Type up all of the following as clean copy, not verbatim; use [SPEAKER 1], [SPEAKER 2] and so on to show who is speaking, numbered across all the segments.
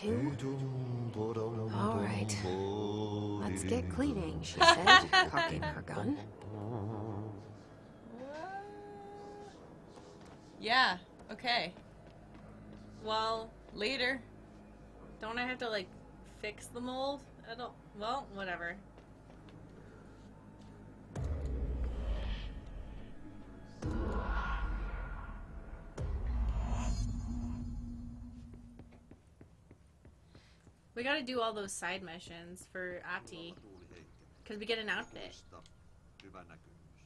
[SPEAKER 1] too? All right. Let's get cleaning, she said, cocking her gun.
[SPEAKER 2] Yeah, okay. Well, later. Don't I have to, like, fix the mold? I don't... Well, whatever. We gotta do all those side missions for Ati. Because we get an outfit.
[SPEAKER 3] Hyvä näkymys.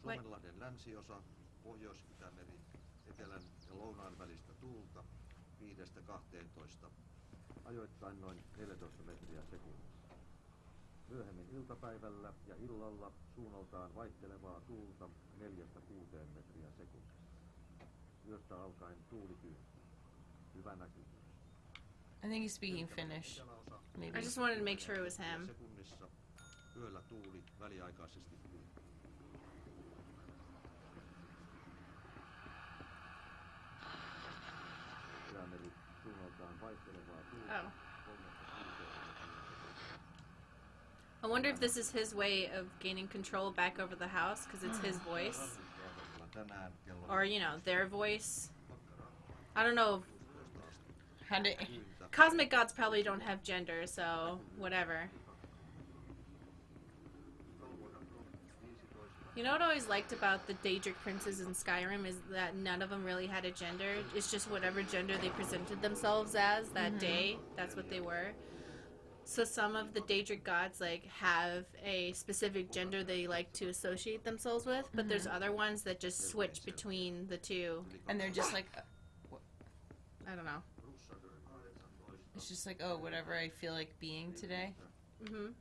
[SPEAKER 3] Suomenlahden länsiosa, Pohjois-Itämeri, etelän ja lounaan välistä tuulta 5–12, ajoittain noin 14 metriä sekunnissa. Myöhemmin iltapäivällä ja illalla suunnaltaan vaihtelevaa tuulta 4–6 metriä sekunnissa. Yöstä alkaen tuuli tyyntyy. Hyvä näkymys.
[SPEAKER 2] I think he's speaking Finnish. Maybe.
[SPEAKER 1] I just wanted to make sure it was him.
[SPEAKER 3] Sekunnissa yöllä tuuli väliaikaisesti tyyntyy. Itämeri suunnaltaan vaihtelevaa tuulta.
[SPEAKER 1] Oh. I wonder if this is his way of gaining control back over the house, because it's his voice. Or, you know, their voice. I don't know. Cosmic gods probably don't have gender, so whatever. You know what I always liked about the Daedric princes in Skyrim is that none of them really had a gender. It's just whatever gender they presented themselves as that day, that's what they were. So some of the Daedric gods like have a specific gender they like to associate themselves with, but there's other ones that just switch between the two.
[SPEAKER 2] And they're just like,
[SPEAKER 1] I don't know.
[SPEAKER 2] It's just like, oh, whatever I feel like being today.
[SPEAKER 1] Mm-hmm.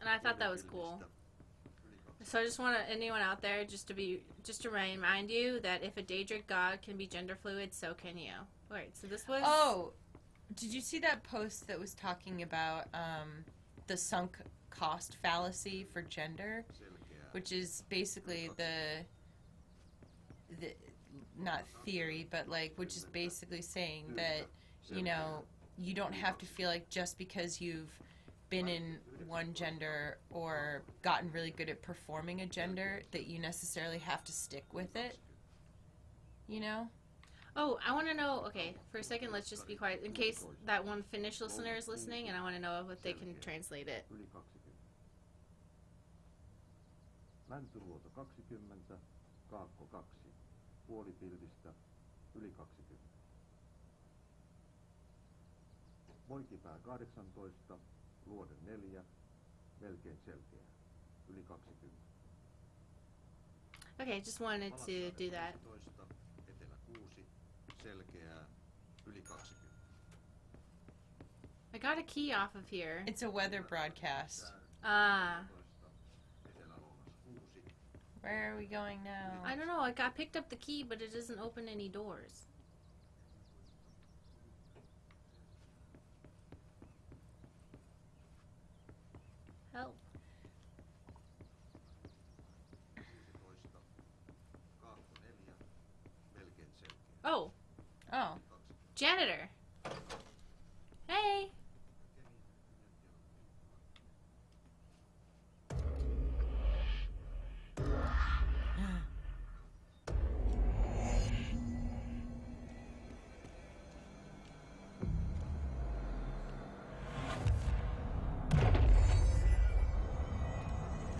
[SPEAKER 1] And I thought that was cool. So I just want anyone out there just to remind you that if a Daedric god can be gender fluid, so can you. Alright, so this was...
[SPEAKER 2] Oh! Did you see that post that was talking about the sunk cost fallacy for gender? Which is basically the not theory, but like, which is basically saying that, you know, you don't have to feel like just because you've been in one gender or gotten really good at performing a gender that you necessarily have to stick with it, you know?
[SPEAKER 1] Oh, I want to know, okay, for a second, let's just be quiet, in case that one Finnish listener is listening, and I want to know if they can translate it.
[SPEAKER 3] Länsiluoto 20, Kaakko 2, puolipilvistä, yli 20. Poikipää 18, luode 4, melkein selkeä, yli 20.
[SPEAKER 1] Okay, just wanted to do that.
[SPEAKER 3] Etelä 6, selkeää, yli 20.
[SPEAKER 1] I got a key off of here.
[SPEAKER 2] It's a weather broadcast.
[SPEAKER 1] Ah.
[SPEAKER 2] Where are we going now?
[SPEAKER 1] I don't know, I picked up the key, but it doesn't open any doors. Help. Oh.
[SPEAKER 2] Oh.
[SPEAKER 1] Janitor. Hey.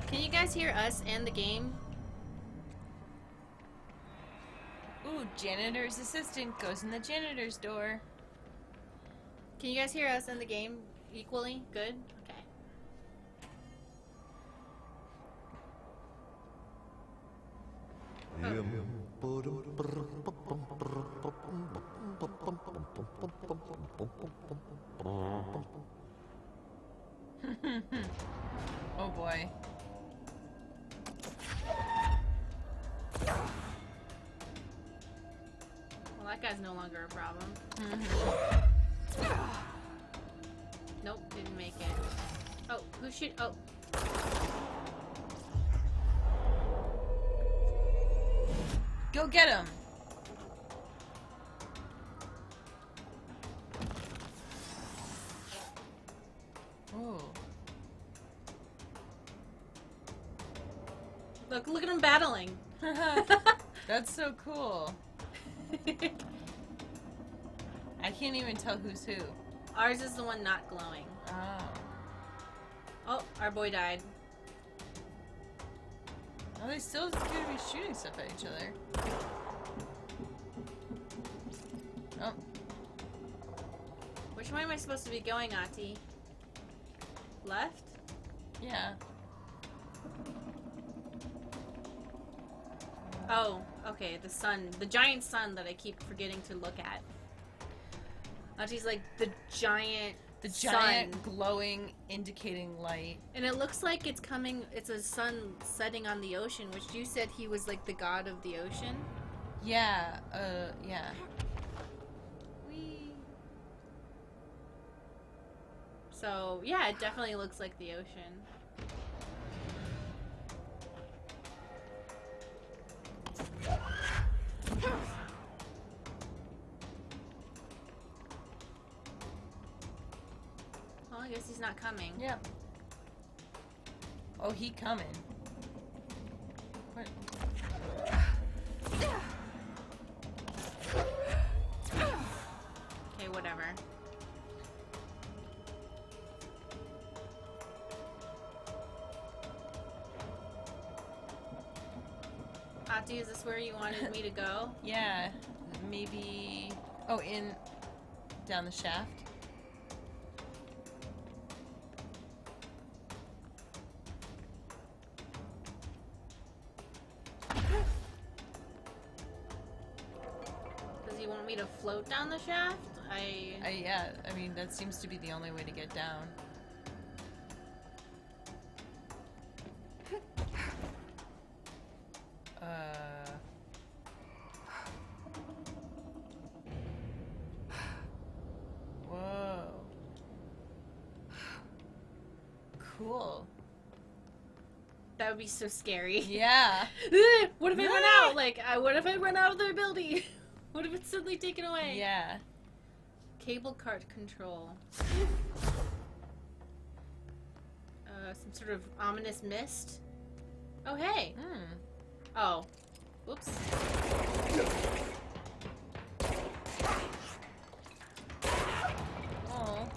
[SPEAKER 1] Can you guys hear us and the game?
[SPEAKER 2] Ooh, janitor's assistant goes in the janitor's door.
[SPEAKER 1] Can you guys hear us and the game equally? Good? Okay.
[SPEAKER 2] Oh boy.
[SPEAKER 1] Well, that guy's no longer a problem. Nope, didn't make it. Oh, who should... Oh.
[SPEAKER 2] Go get him. Ooh.
[SPEAKER 1] Look at them battling.
[SPEAKER 2] That's so cool. I can't even tell who's who.
[SPEAKER 1] Ours is the one not glowing.
[SPEAKER 2] Oh.
[SPEAKER 1] Oh, our boy died.
[SPEAKER 2] Oh, they still could be shooting stuff at each other. Oh.
[SPEAKER 1] Which way am I supposed to be going, Ati? Left?
[SPEAKER 2] Yeah.
[SPEAKER 1] Oh, okay, the sun. The giant sun that I keep forgetting to look at. Ati's like the giant
[SPEAKER 2] giant
[SPEAKER 1] sun.
[SPEAKER 2] glowing indicating light.
[SPEAKER 1] And it looks like it's coming, it's a sun setting on the ocean, which you said he was like the god of the ocean.
[SPEAKER 2] Yeah, yeah.
[SPEAKER 1] So, yeah, it definitely looks like the ocean. Well, I guess he's not coming.
[SPEAKER 2] Yep. Oh, he coming. What?
[SPEAKER 1] Okay, whatever. Ati, is this where you wanted me to go?
[SPEAKER 2] Yeah, maybe. Oh, in down the shaft.
[SPEAKER 1] Does he want me to float down the shaft?
[SPEAKER 2] Yeah, I mean, that seems to be the only way to get down. Whoa. Cool.
[SPEAKER 1] That would be so scary.
[SPEAKER 2] Yeah.
[SPEAKER 1] What if I run out? Like, what if I run out of the ability? What if it's suddenly taken away?
[SPEAKER 2] Yeah.
[SPEAKER 1] Cable cart control. Some sort of ominous mist. Oh, hey. Oh. Whoops.
[SPEAKER 2] Oh.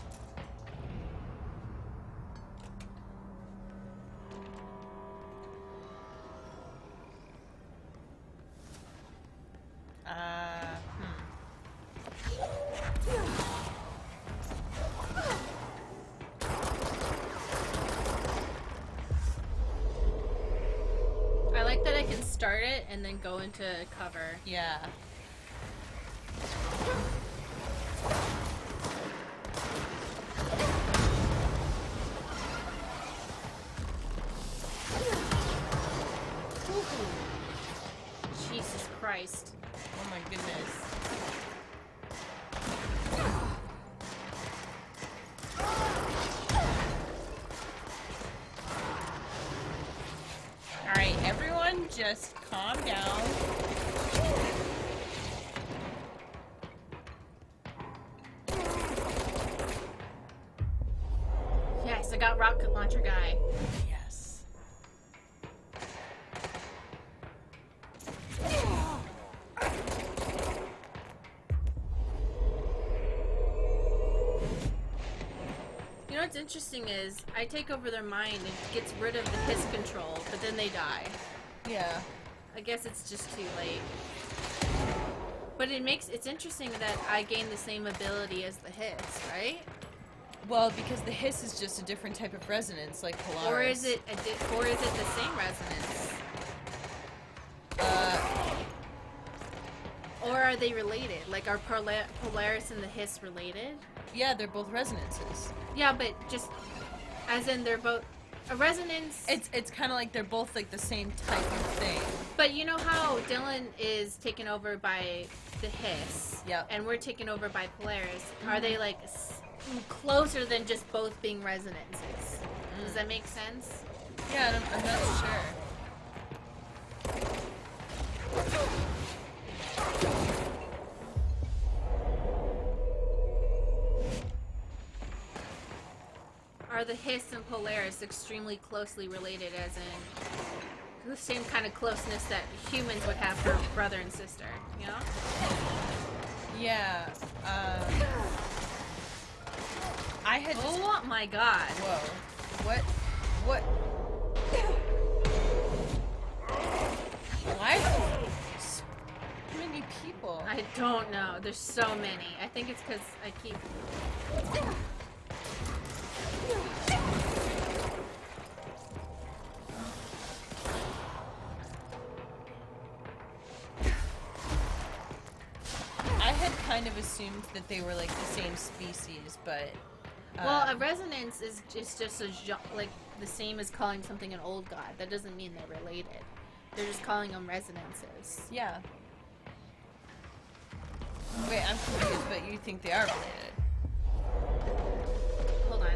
[SPEAKER 1] I like that I can start it and then go into cover.
[SPEAKER 2] Yeah.
[SPEAKER 1] Jesus Christ.
[SPEAKER 2] Oh my goodness. Alright, everyone just calm down.
[SPEAKER 1] Yes, I got rocket launcher guy.
[SPEAKER 2] Yes.
[SPEAKER 1] You know what's interesting is I take over their mind and gets rid of the hiss control, but then they die.
[SPEAKER 2] Yeah.
[SPEAKER 1] I guess it's just too late. But it's interesting that I gain the same ability as the hiss, right?
[SPEAKER 2] Well, because the hiss is just a different type of resonance, like Polaris.
[SPEAKER 1] Or is it the same resonance? Or are they related? Like, are Polaris and the hiss related?
[SPEAKER 2] Yeah, they're both resonances.
[SPEAKER 1] Yeah, but just as in they're both a resonance.
[SPEAKER 2] It's kind of like they're both like the same type of thing.
[SPEAKER 1] But you know how Dylan is taken over by the hiss,
[SPEAKER 2] Yep.
[SPEAKER 1] and we're taken over by Polaris. Are they like closer than just both being resonances? Does that make sense?
[SPEAKER 2] Yeah, I'm not sure.
[SPEAKER 1] Are the Hiss and Polaris extremely closely related, as in the same kind of closeness that humans would have for brother and sister, you know?
[SPEAKER 2] Yeah. I had just...
[SPEAKER 1] Oh my god.
[SPEAKER 2] Whoa. What? Why so many people?
[SPEAKER 1] I don't know. There's so many. I think it's because I keep...
[SPEAKER 2] I had kind of assumed that they were like the same species, but...
[SPEAKER 1] Well, a resonance is just like the same as calling something an old god. That doesn't mean they're related. They're just calling them resonances.
[SPEAKER 2] Yeah. Wait, I'm confused, but you think they are related?
[SPEAKER 1] Hold on.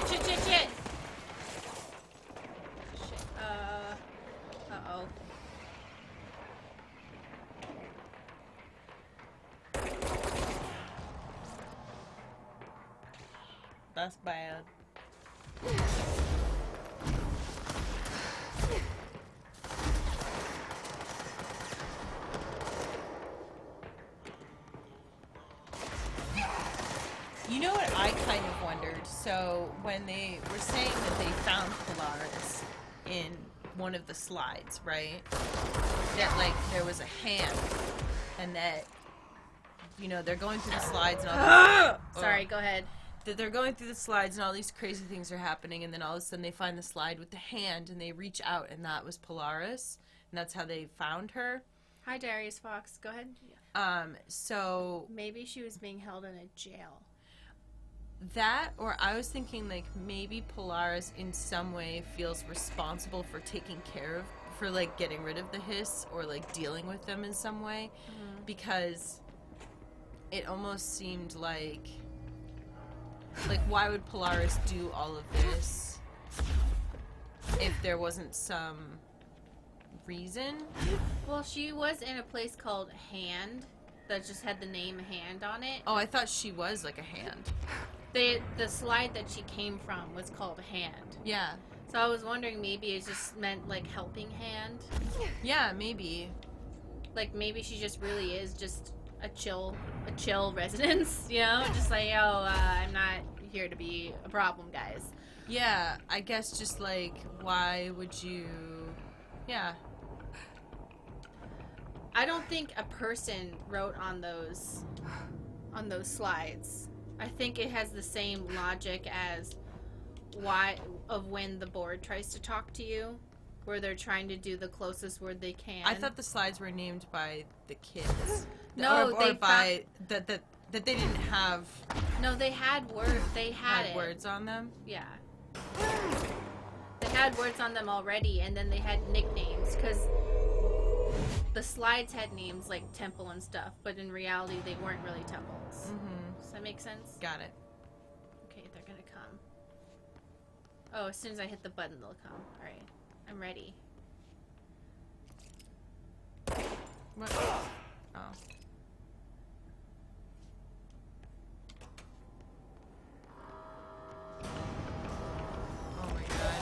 [SPEAKER 1] Shit. Shit. Uh-oh.
[SPEAKER 2] That's bad. You know what I kind of wondered? So when they were saying that they found Polaris in one of the slides, right? That like there was a hand, and that they're going through the slides and all this.
[SPEAKER 1] Sorry, go ahead.
[SPEAKER 2] That they're going through the slides and all these crazy things are happening, and then all of a sudden they find the slide with the hand and they reach out, and that was Polaris, and that's how they found her.
[SPEAKER 1] Hi, Darius Fox. Go ahead.
[SPEAKER 2] So
[SPEAKER 1] Maybe she was being held in a jail.
[SPEAKER 2] that, or I was thinking like maybe Polaris in some way feels responsible for taking care of, for like getting rid of the Hiss or like dealing with them in some way, because it almost seemed like why would Polaris do all of this if there wasn't some reason?
[SPEAKER 1] Well, she was in a place called Hand that just had the name Hand on it.
[SPEAKER 2] Oh, I thought she was like a hand.
[SPEAKER 1] The slide that she came from was called Hand.
[SPEAKER 2] Yeah.
[SPEAKER 1] So I was wondering maybe it just meant like helping hand.
[SPEAKER 2] Yeah, maybe.
[SPEAKER 1] Like maybe she just really is just a chill residence, you know? Just like, I'm not here to be a problem, guys.
[SPEAKER 2] Yeah, I guess just like, why would you... Yeah.
[SPEAKER 1] I don't think a person wrote on those slides. I think it has the same logic as when the board tries to talk to you, where they're trying to do the closest word they can.
[SPEAKER 2] I thought the slides were named by the kids.
[SPEAKER 1] No,
[SPEAKER 2] or by that they didn't have.
[SPEAKER 1] No, they had words. They had
[SPEAKER 2] words on them.
[SPEAKER 1] Yeah. They had words on them already, and then they had nicknames, because the slides had names like temple and stuff, but in reality they weren't really temples. Does that make sense?
[SPEAKER 2] Got it.
[SPEAKER 1] Okay, they're gonna come. Oh, as soon as I hit the button, they'll come. Alright, I'm ready.
[SPEAKER 2] What? Oh. Oh my god.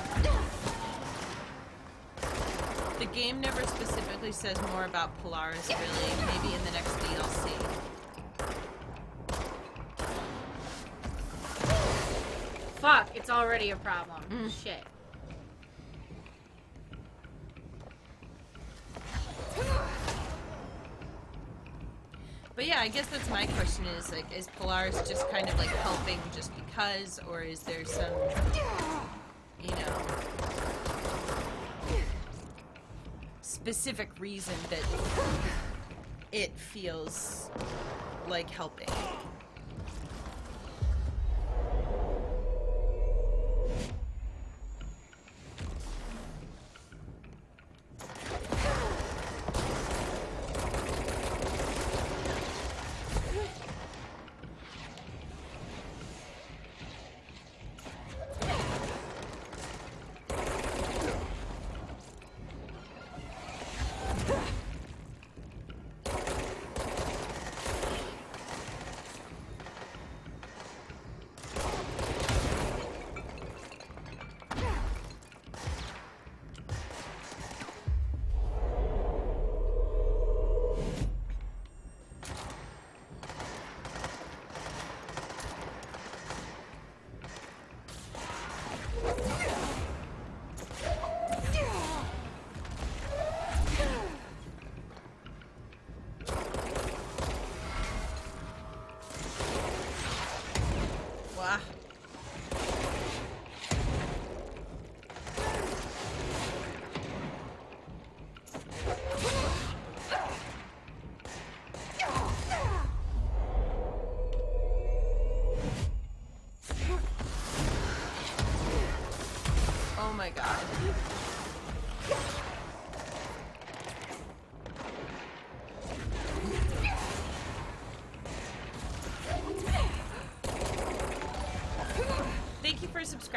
[SPEAKER 2] The game never specifically says more about Polaris, really. Maybe in the next DLC.
[SPEAKER 1] Fuck, it's already a problem. Shit.
[SPEAKER 2] But yeah, I guess that's my question is, like, is Polaris just kind of, like, helping just because, or is there some, specific reason that it feels like helping?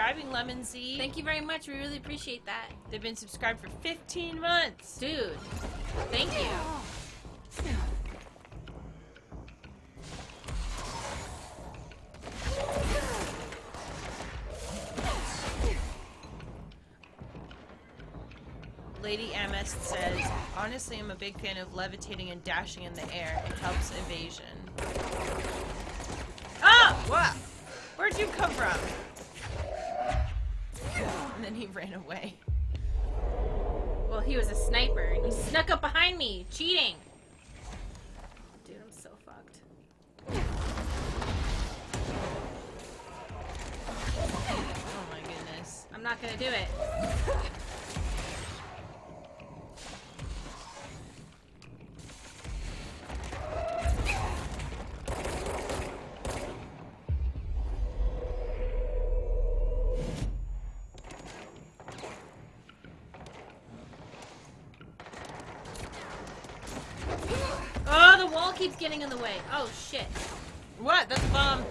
[SPEAKER 2] subscribing, Lemon Z.
[SPEAKER 1] Thank you very much. We really appreciate that.
[SPEAKER 2] They've been subscribed for 15 months.
[SPEAKER 1] Dude, thank you.
[SPEAKER 2] Lady Amest says, honestly, I'm a big fan of levitating and dashing in the air. It helps evasion. Oh! What? Where'd you come from? And then he ran away.
[SPEAKER 1] Well, he was a sniper, and he snuck up behind me, cheating. Dude, I'm so fucked.
[SPEAKER 2] Oh my goodness.
[SPEAKER 1] I'm not gonna do it. Oh, the wall keeps getting in the way. Oh, shit.
[SPEAKER 2] What? That's a bomb.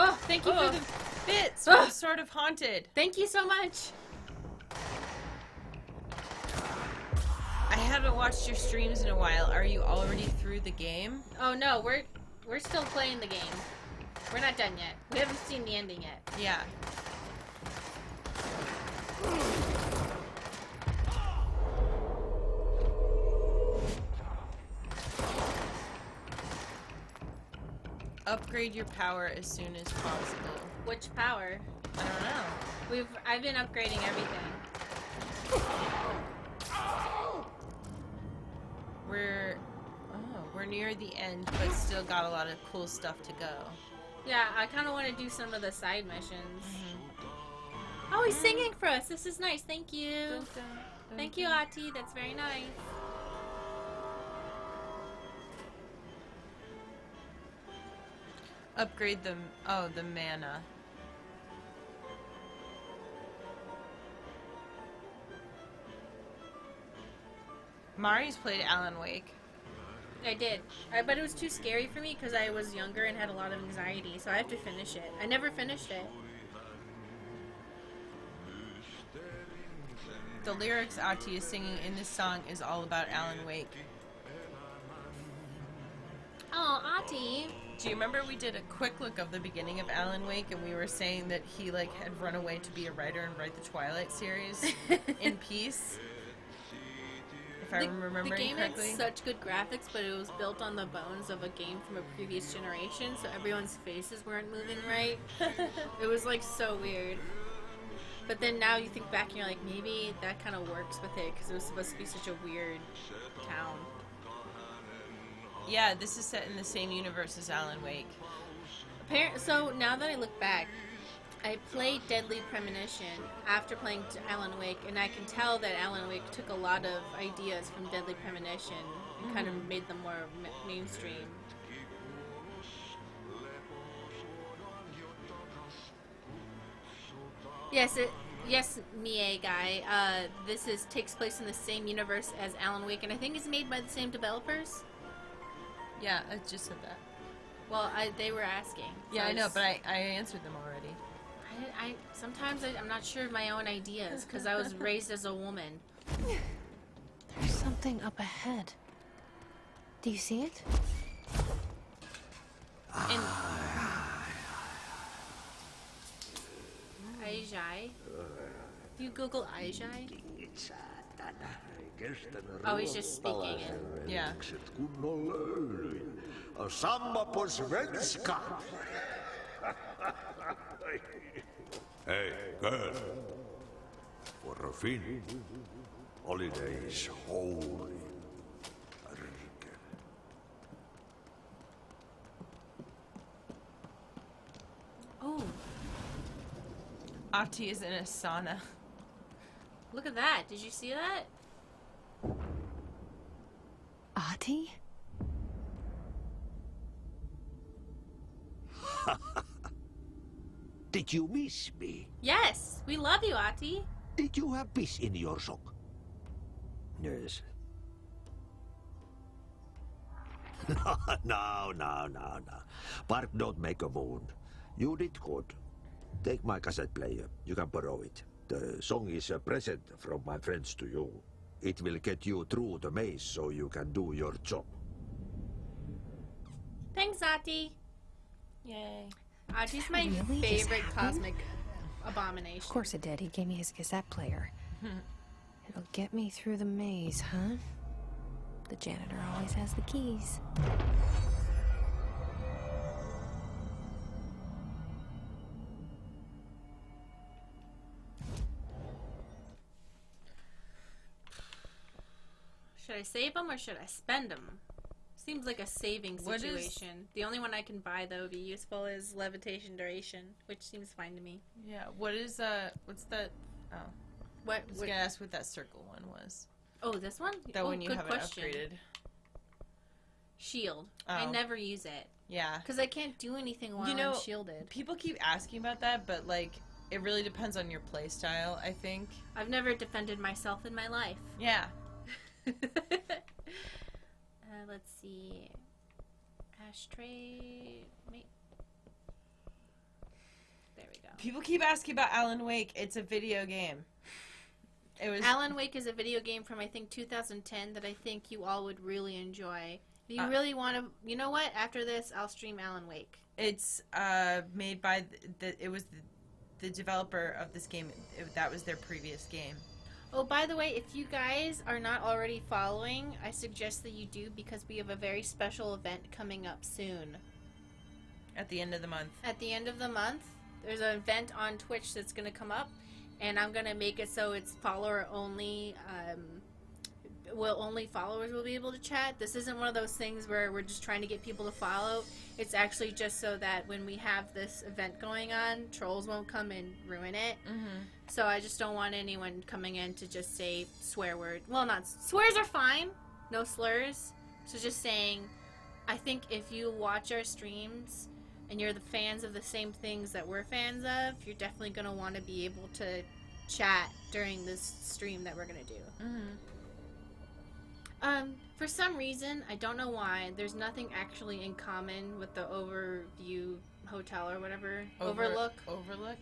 [SPEAKER 1] Oh, thank you for the...
[SPEAKER 2] Bits!
[SPEAKER 1] Ugh.
[SPEAKER 2] I'm sort of haunted.
[SPEAKER 1] Thank you so much.
[SPEAKER 2] I haven't watched your streams in a while. Are you already through the game?
[SPEAKER 1] Oh, no, we're still playing the game. We're not done yet. We haven't seen the ending yet.
[SPEAKER 2] Yeah. Upgrade your power as soon as possible.
[SPEAKER 1] Which power?
[SPEAKER 2] I don't know.
[SPEAKER 1] I've been upgrading everything.
[SPEAKER 2] We're near the end, but still got a lot of cool stuff to go.
[SPEAKER 1] Yeah, I kind of want to do some of the side missions. Oh, he's singing for us. This is nice. Thank you. Thank you, Ati. That's very nice.
[SPEAKER 2] Upgrade the the mana. Mari's played Alan Wake.
[SPEAKER 1] I did. But it was too scary for me because I was younger and had a lot of anxiety, so I have to finish it. I never finished it.
[SPEAKER 2] The lyrics Ati is singing in this song is all about Alan Wake.
[SPEAKER 1] Oh, Ati.
[SPEAKER 2] Do you remember we did a quick look of the beginning of Alan Wake and we were saying that he had run away to be a writer and write the Twilight series in peace? If I remember
[SPEAKER 1] the game
[SPEAKER 2] correctly.
[SPEAKER 1] had such good graphics, but it was built on the bones of a game from a previous generation, so everyone's faces weren't moving right. It was so weird. But then now you think back and you're like, maybe that kind of works with it because it was supposed to be such a weird town.
[SPEAKER 2] Yeah, this is set in the same universe as Alan Wake.
[SPEAKER 1] So now that I look back, I played Deadly Premonition after playing Alan Wake, and I can tell that Alan Wake took a lot of ideas from Deadly Premonition and kind of made them more mainstream. Yes, Mie guy. This takes place in the same universe as Alan Wake, and I think it's made by the same developers.
[SPEAKER 2] Yeah, I just said that.
[SPEAKER 1] Well, they were asking.
[SPEAKER 2] Yeah, I know, but I answered them already.
[SPEAKER 1] Sometimes I'm not sure of my own ideas because I was raised as a woman.
[SPEAKER 4] There's something up ahead. Do you see it?
[SPEAKER 1] And Aijai? Do you Google Aijai? Oh, he's just speaking it.
[SPEAKER 2] Yeah.
[SPEAKER 5] Samma på svenska. Hey, girl. For a Finn, holiday is holy.
[SPEAKER 2] Ati is in a sauna.
[SPEAKER 1] Look at that. Did you see that?
[SPEAKER 4] Ati?
[SPEAKER 5] Did you miss me?
[SPEAKER 1] Yes. We love you, Ati.
[SPEAKER 5] Did you have piss in your sock? Yes. No. Bark don't make a wound. You did good. Take my cassette player. You can borrow it. The song is a present from my friends to you. It will get you through the maze so you can do your job.
[SPEAKER 1] Thanks, Ati.
[SPEAKER 2] Yay.
[SPEAKER 1] Ati's my
[SPEAKER 4] really just
[SPEAKER 1] favorite
[SPEAKER 4] happen?
[SPEAKER 1] cosmic abomination.
[SPEAKER 4] Of course it did. He gave me his cassette player. It'll get me through the maze, huh? The janitor always has the keys.
[SPEAKER 1] Should I save them or should I spend them? Seems like a saving
[SPEAKER 2] What is-
[SPEAKER 1] situation. The only one I can buy that would be useful is levitation duration, which seems fine to me.
[SPEAKER 2] Yeah. What is what's that? Oh,
[SPEAKER 1] What?
[SPEAKER 2] I was gonna ask what that circle one was.
[SPEAKER 1] Oh, this one?
[SPEAKER 2] That
[SPEAKER 1] oh,
[SPEAKER 2] one you
[SPEAKER 1] good
[SPEAKER 2] haven't
[SPEAKER 1] question.
[SPEAKER 2] upgraded.
[SPEAKER 1] Shield. I
[SPEAKER 2] Oh.
[SPEAKER 1] never use it
[SPEAKER 2] Yeah.
[SPEAKER 1] because I can't do anything while
[SPEAKER 2] You know,
[SPEAKER 1] I'm shielded.
[SPEAKER 2] People keep asking about that, but like, it really depends on your play style, I think.
[SPEAKER 1] I've never defended myself in my life.
[SPEAKER 2] Yeah.
[SPEAKER 1] Let's see. Ashtray. Wait. There we go.
[SPEAKER 2] People keep asking about Alan Wake. It's a video game. It was.
[SPEAKER 1] Alan Wake is a video game from I think 2010 that I think you all would really enjoy. If you really want to, you know what? After this, I'll stream Alan Wake.
[SPEAKER 2] It's made by it was the developer of this game. That was their previous game.
[SPEAKER 1] Oh, by the way, if you guys are not already following, I suggest that you do because we have a very special event coming up soon.
[SPEAKER 2] At the end of the month.
[SPEAKER 1] At the end of the month, there's an event on Twitch that's going to come up, and I'm going to make it so it's follower only. Only followers will be able to chat. This isn't one of those things where we're just trying to get people to follow. It's actually just so that when we have this event going on, trolls won't come and ruin it.
[SPEAKER 2] Mm-hmm.
[SPEAKER 1] So I just don't want anyone coming in to just say swear word. Well, not swears are fine. No slurs. So just saying, I think if you watch our streams and you're the fans of the same things that we're fans of, you're definitely going to want to be able to chat during this stream that we're going to do.
[SPEAKER 2] Mm-hmm.
[SPEAKER 1] For some reason, I don't know why, there's nothing actually in common with the Overview Hotel or whatever. Overlook.
[SPEAKER 2] Overlook?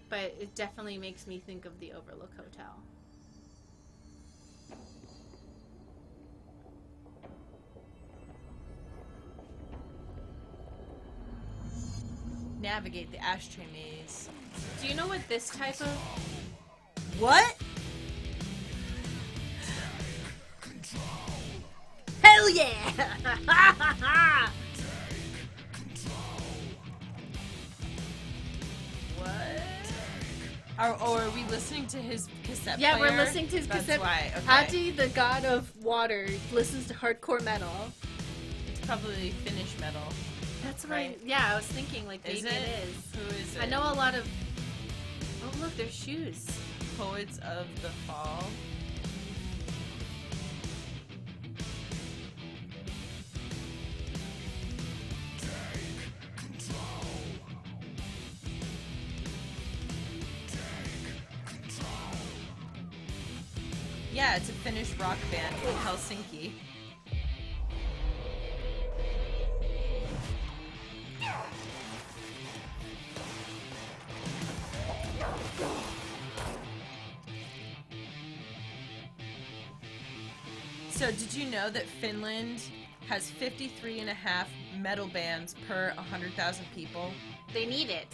[SPEAKER 1] But it definitely makes me think of the Overlook Hotel.
[SPEAKER 2] Navigate the ashtray maze.
[SPEAKER 1] Do you know what this type of...
[SPEAKER 2] What?
[SPEAKER 1] Hell yeah!
[SPEAKER 2] What? Are we listening to his cassette
[SPEAKER 1] Yeah,
[SPEAKER 2] player?
[SPEAKER 1] we're listening to his
[SPEAKER 2] That's
[SPEAKER 1] cassette.
[SPEAKER 2] why. Okay.
[SPEAKER 1] Ati, the god of water, listens to hardcore metal.
[SPEAKER 2] It's probably Finnish metal.
[SPEAKER 1] That's what
[SPEAKER 2] Right.
[SPEAKER 1] yeah, I was thinking, like,
[SPEAKER 2] Is
[SPEAKER 1] maybe
[SPEAKER 2] it?
[SPEAKER 1] it is.
[SPEAKER 2] Who is it?
[SPEAKER 1] I know a lot of... Oh, look, there's shoes.
[SPEAKER 2] Poets of the Fall. Yeah, it's a Finnish rock band from Helsinki. So did you know that Finland has 53 and a half metal bands per 100,000 people?
[SPEAKER 1] They need it.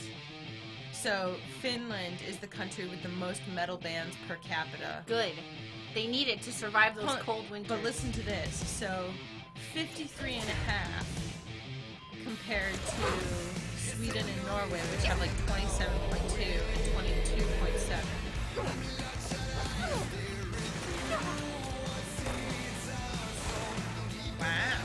[SPEAKER 2] So Finland is the country with the most metal bands per capita.
[SPEAKER 1] Good. They need it to survive those cold winters.
[SPEAKER 2] But listen to this. So 53 and a half compared to Sweden and Norway, which have like 27.2 and 22.7. Wow.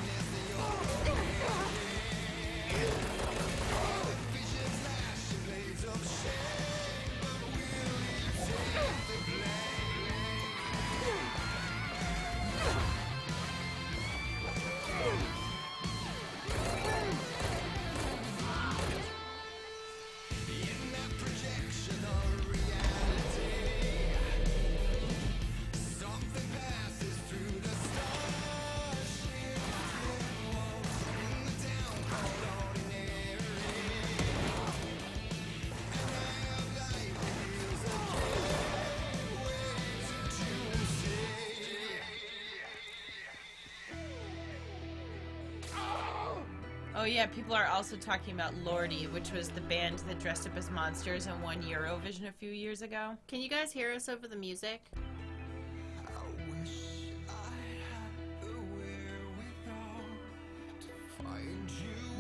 [SPEAKER 2] yeah, people are also talking about Lordy, which was the band that dressed up as monsters and won Eurovision a few years ago.
[SPEAKER 1] Can you guys hear us over the music?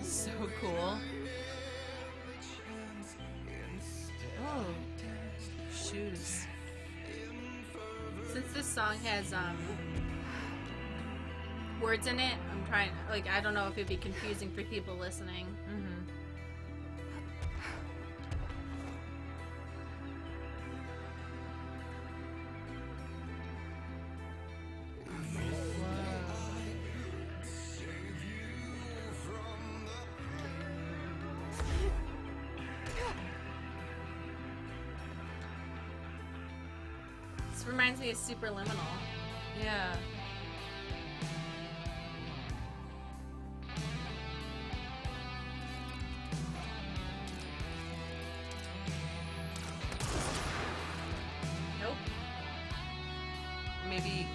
[SPEAKER 2] So cool.
[SPEAKER 1] Oh, shoes. Since this song has words in it, I'm trying. Like, I don't know if it'd be confusing for people listening.
[SPEAKER 2] Mm-hmm.
[SPEAKER 1] This reminds me of Superliminal.
[SPEAKER 2] Yeah.
[SPEAKER 1] Nope.
[SPEAKER 2] Maybe.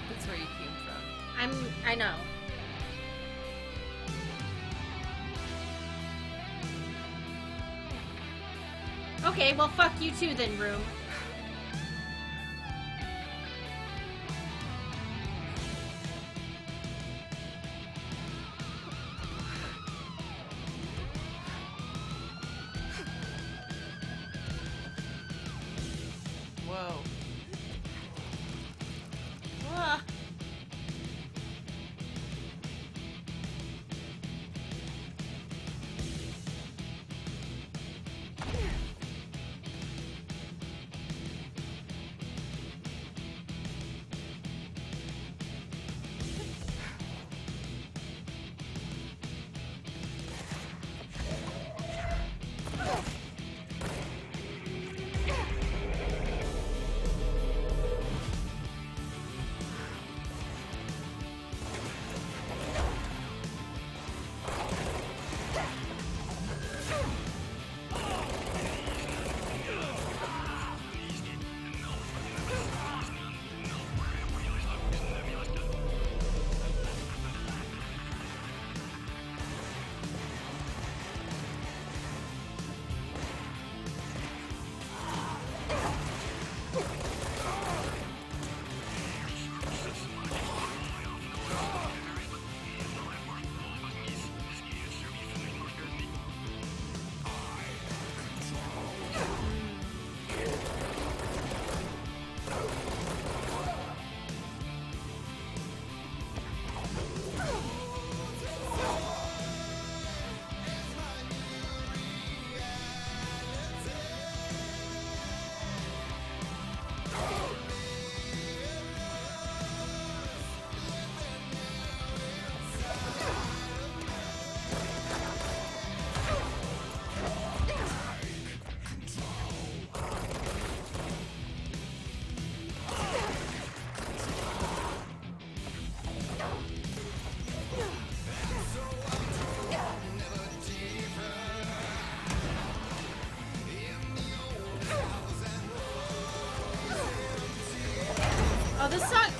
[SPEAKER 2] That's where you came from.
[SPEAKER 1] I know. Okay, well, fuck you too then, Room.
[SPEAKER 2] Whoa. Ah.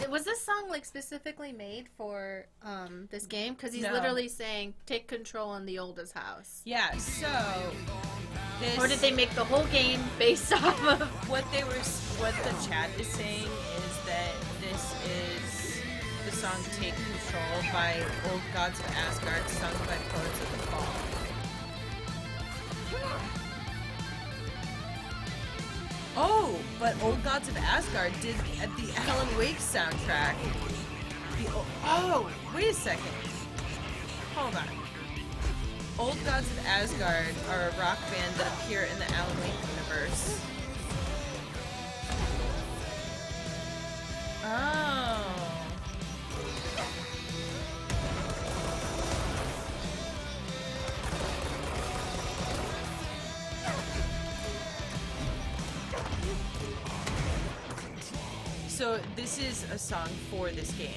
[SPEAKER 1] Was this song like specifically made for this game? Because he's
[SPEAKER 2] No.
[SPEAKER 1] literally saying, "Take control in the oldest house."
[SPEAKER 2] Yeah, so this,
[SPEAKER 1] Or did they make the whole game based off of?
[SPEAKER 2] what the chat is saying is that this is the song Take Control by Old Gods of Asgard, sung by Poets of the Fall. Oh, but Old Gods of Asgard did the Alan Wake soundtrack. Oh, wait a second. Hold on. Old Gods of Asgard are a rock band that appear in the Alan Wake universe. Oh. So this is a song for this game.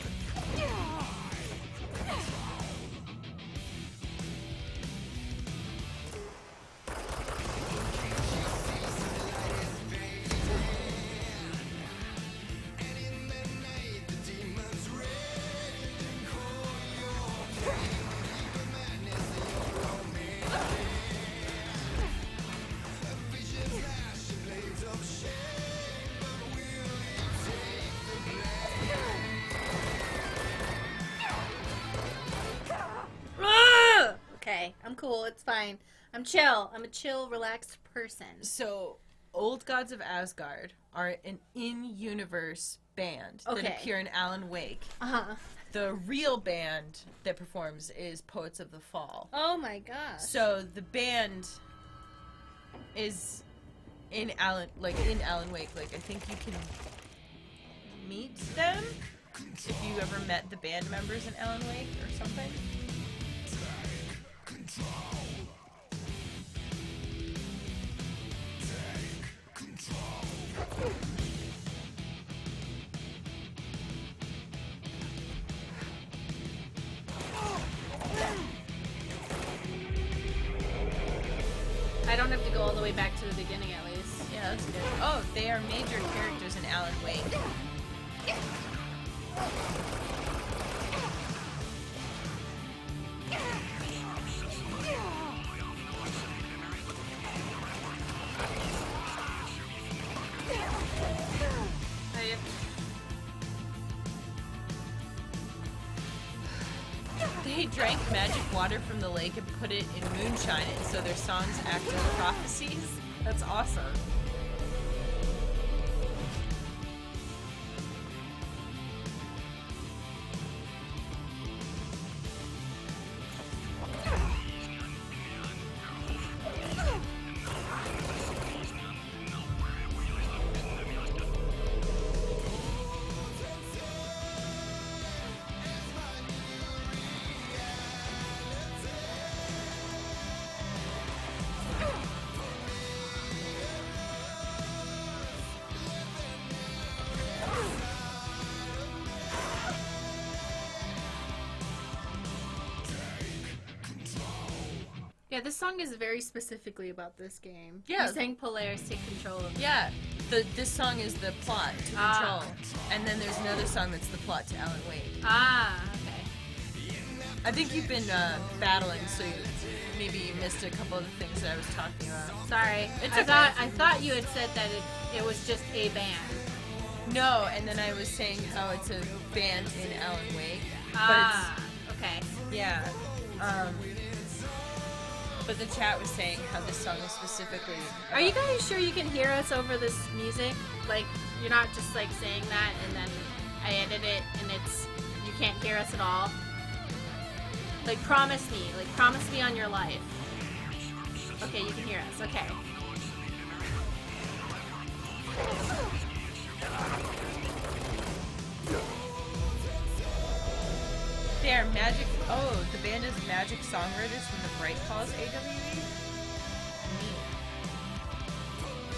[SPEAKER 1] It's fine. I'm chill. I'm a chill, relaxed person.
[SPEAKER 2] So, Old Gods of Asgard are an in-universe band that
[SPEAKER 1] Okay.
[SPEAKER 2] appear in Alan Wake.
[SPEAKER 1] Uh-huh.
[SPEAKER 2] The real band that performs is Poets of the Fall.
[SPEAKER 1] Oh my gosh.
[SPEAKER 2] So the band is in Alan Wake. Like, I think you can meet them if you ever met the band members in Alan Wake or something.
[SPEAKER 1] I don't have to go all the way back to the beginning at least.
[SPEAKER 2] Yeah, that's good. Oh, they are major characters in Alan Wake. They drank magic water from the lake and put it in moonshine, and so their songs act as prophecies. That's awesome.
[SPEAKER 1] Yeah, this song is very specifically about this game.
[SPEAKER 2] Yeah.
[SPEAKER 1] He's saying Polaris take control of it.
[SPEAKER 2] Yeah, this song is the plot to Control, and then there's another song that's the plot to Alan Wake.
[SPEAKER 1] Ah, okay.
[SPEAKER 2] I think you've been battling, so maybe you missed a couple of the things that I was talking about.
[SPEAKER 1] Sorry.
[SPEAKER 2] It's
[SPEAKER 1] I thought you had said that it was just a band.
[SPEAKER 2] No, and then I was saying how it's a band in Alan Wake.
[SPEAKER 1] Okay.
[SPEAKER 2] Yeah. But the chat was saying how this song is specifically...
[SPEAKER 1] Are you guys sure you can hear us over this music? Like, you're not just like saying that and then I edit it and you can't hear us at all? Like, promise me on your life. Okay, you can hear us, okay.
[SPEAKER 2] They are magic... Oh, the band is Magic Songwriters from the Bright Falls AWE?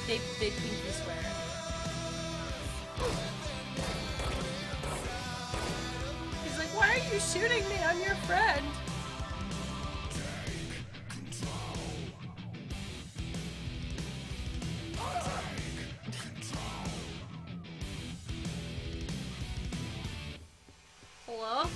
[SPEAKER 2] Neat. They pinky swear. He's like, why are you shooting me? I'm your friend.
[SPEAKER 1] Hello?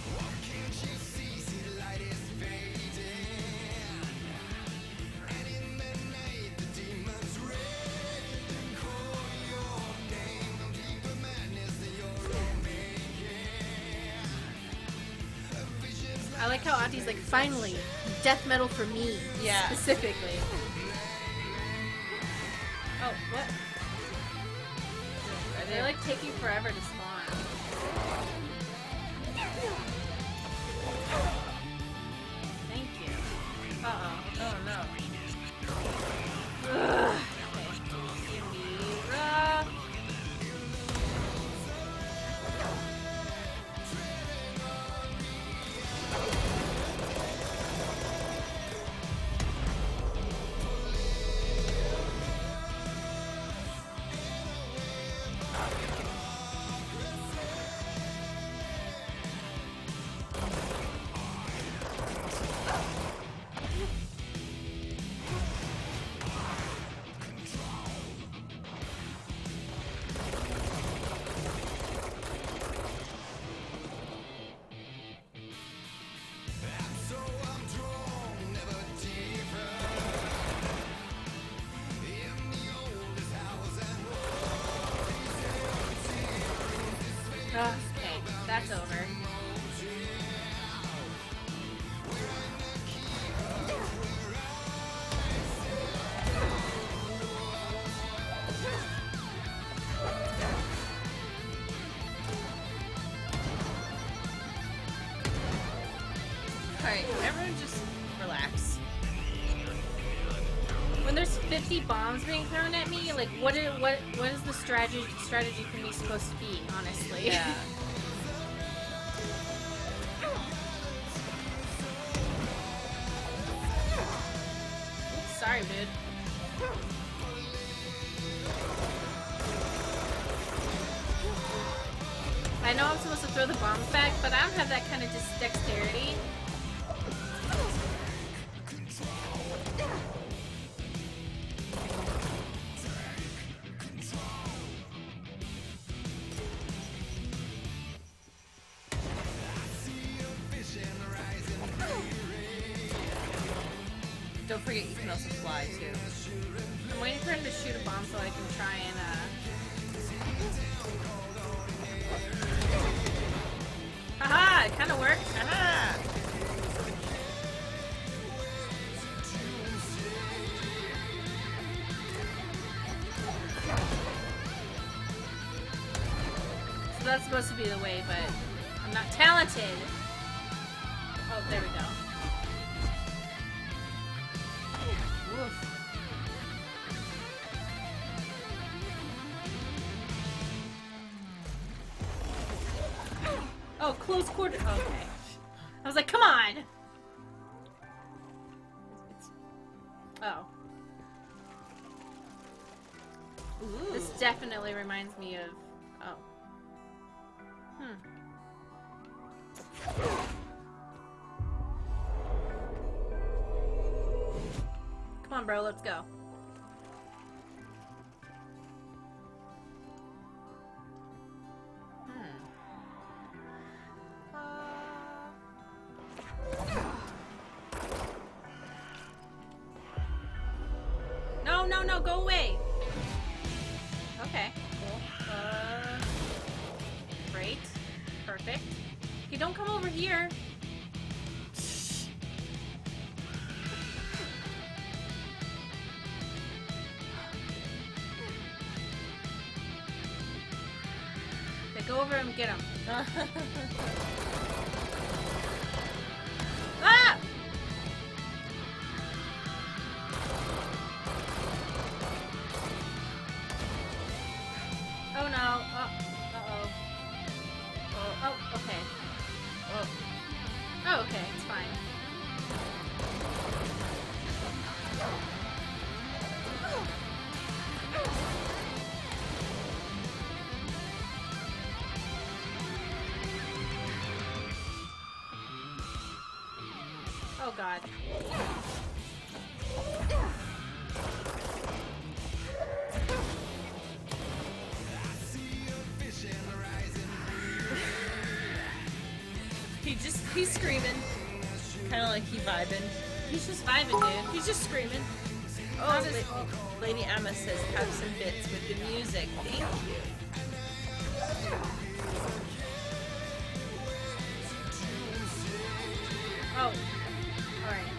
[SPEAKER 1] I like how Auntie's like, finally, death metal for me.
[SPEAKER 2] Yeah.
[SPEAKER 1] Specifically. Oh, what? They're like taking forever to spawn. Thank you. Uh-oh.
[SPEAKER 2] Oh no.
[SPEAKER 1] Ugh. Okay. Ymira. Okay, that's over.
[SPEAKER 2] Alright, everyone just relax.
[SPEAKER 1] When there's 50 bombs being thrown at me, like what is the strategy for me supposed to be? Honestly.
[SPEAKER 2] Yeah.
[SPEAKER 1] Oops, sorry, dude. I know I'm supposed to throw the bombs back, but I don't have that kind of dexterity.
[SPEAKER 2] Don't forget you can also fly too.
[SPEAKER 1] I'm waiting for him to shoot a bomb so I can try and, Haha! It kinda worked.
[SPEAKER 2] Aha!
[SPEAKER 1] So that's supposed to be the way, but I'm not talented. Oh, there we go. Woof. Oh, close quarter. Okay. I was like, come on. Oh.
[SPEAKER 2] Ooh.
[SPEAKER 1] This definitely reminds me of. Oh. Come on, bro. Let's go. No, no, no, go away. Okay, cool. Great. Perfect. Okay, don't come over here. Okay, go over and get him. Ah! Oh no. Uh-oh. Oh, okay. Oh, okay, it's fine. Oh god.
[SPEAKER 2] He's screaming. Kind of like he vibing.
[SPEAKER 1] He's just vibing, dude. He's just screaming.
[SPEAKER 2] Oh, Lady Emma says have some bits with the music. Thank you.
[SPEAKER 1] Oh. Alright.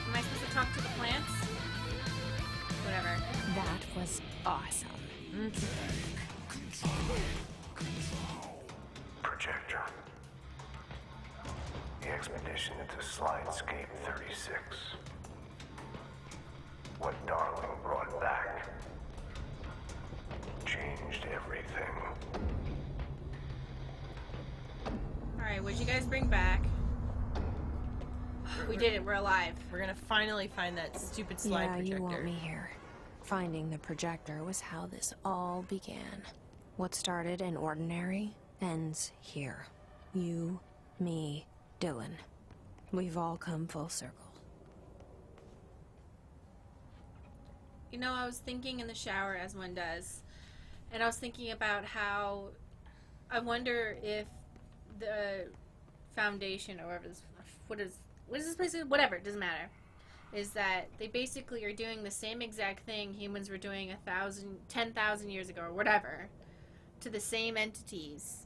[SPEAKER 1] Am I supposed to talk to the plants? Whatever.
[SPEAKER 4] That was awesome.
[SPEAKER 6] Projector. The expedition into Slidescape 36. What Darling brought back changed everything.
[SPEAKER 1] Alright, what'd you guys bring back? We did it, we're alive.
[SPEAKER 2] We're gonna finally find that stupid slide
[SPEAKER 4] Yeah,
[SPEAKER 2] projector.
[SPEAKER 4] you want me here. Finding the projector was how this all began. What started in ordinary ends here. You, me, Dylan. We've all come full circle.
[SPEAKER 1] You know, I was thinking in the shower, as one does, and I was thinking about how I wonder if the Foundation, or whatever this, what is this place? Whatever, it doesn't matter. Is that they basically are doing the same exact thing humans were doing 10,000 years ago, or whatever, to the same entities.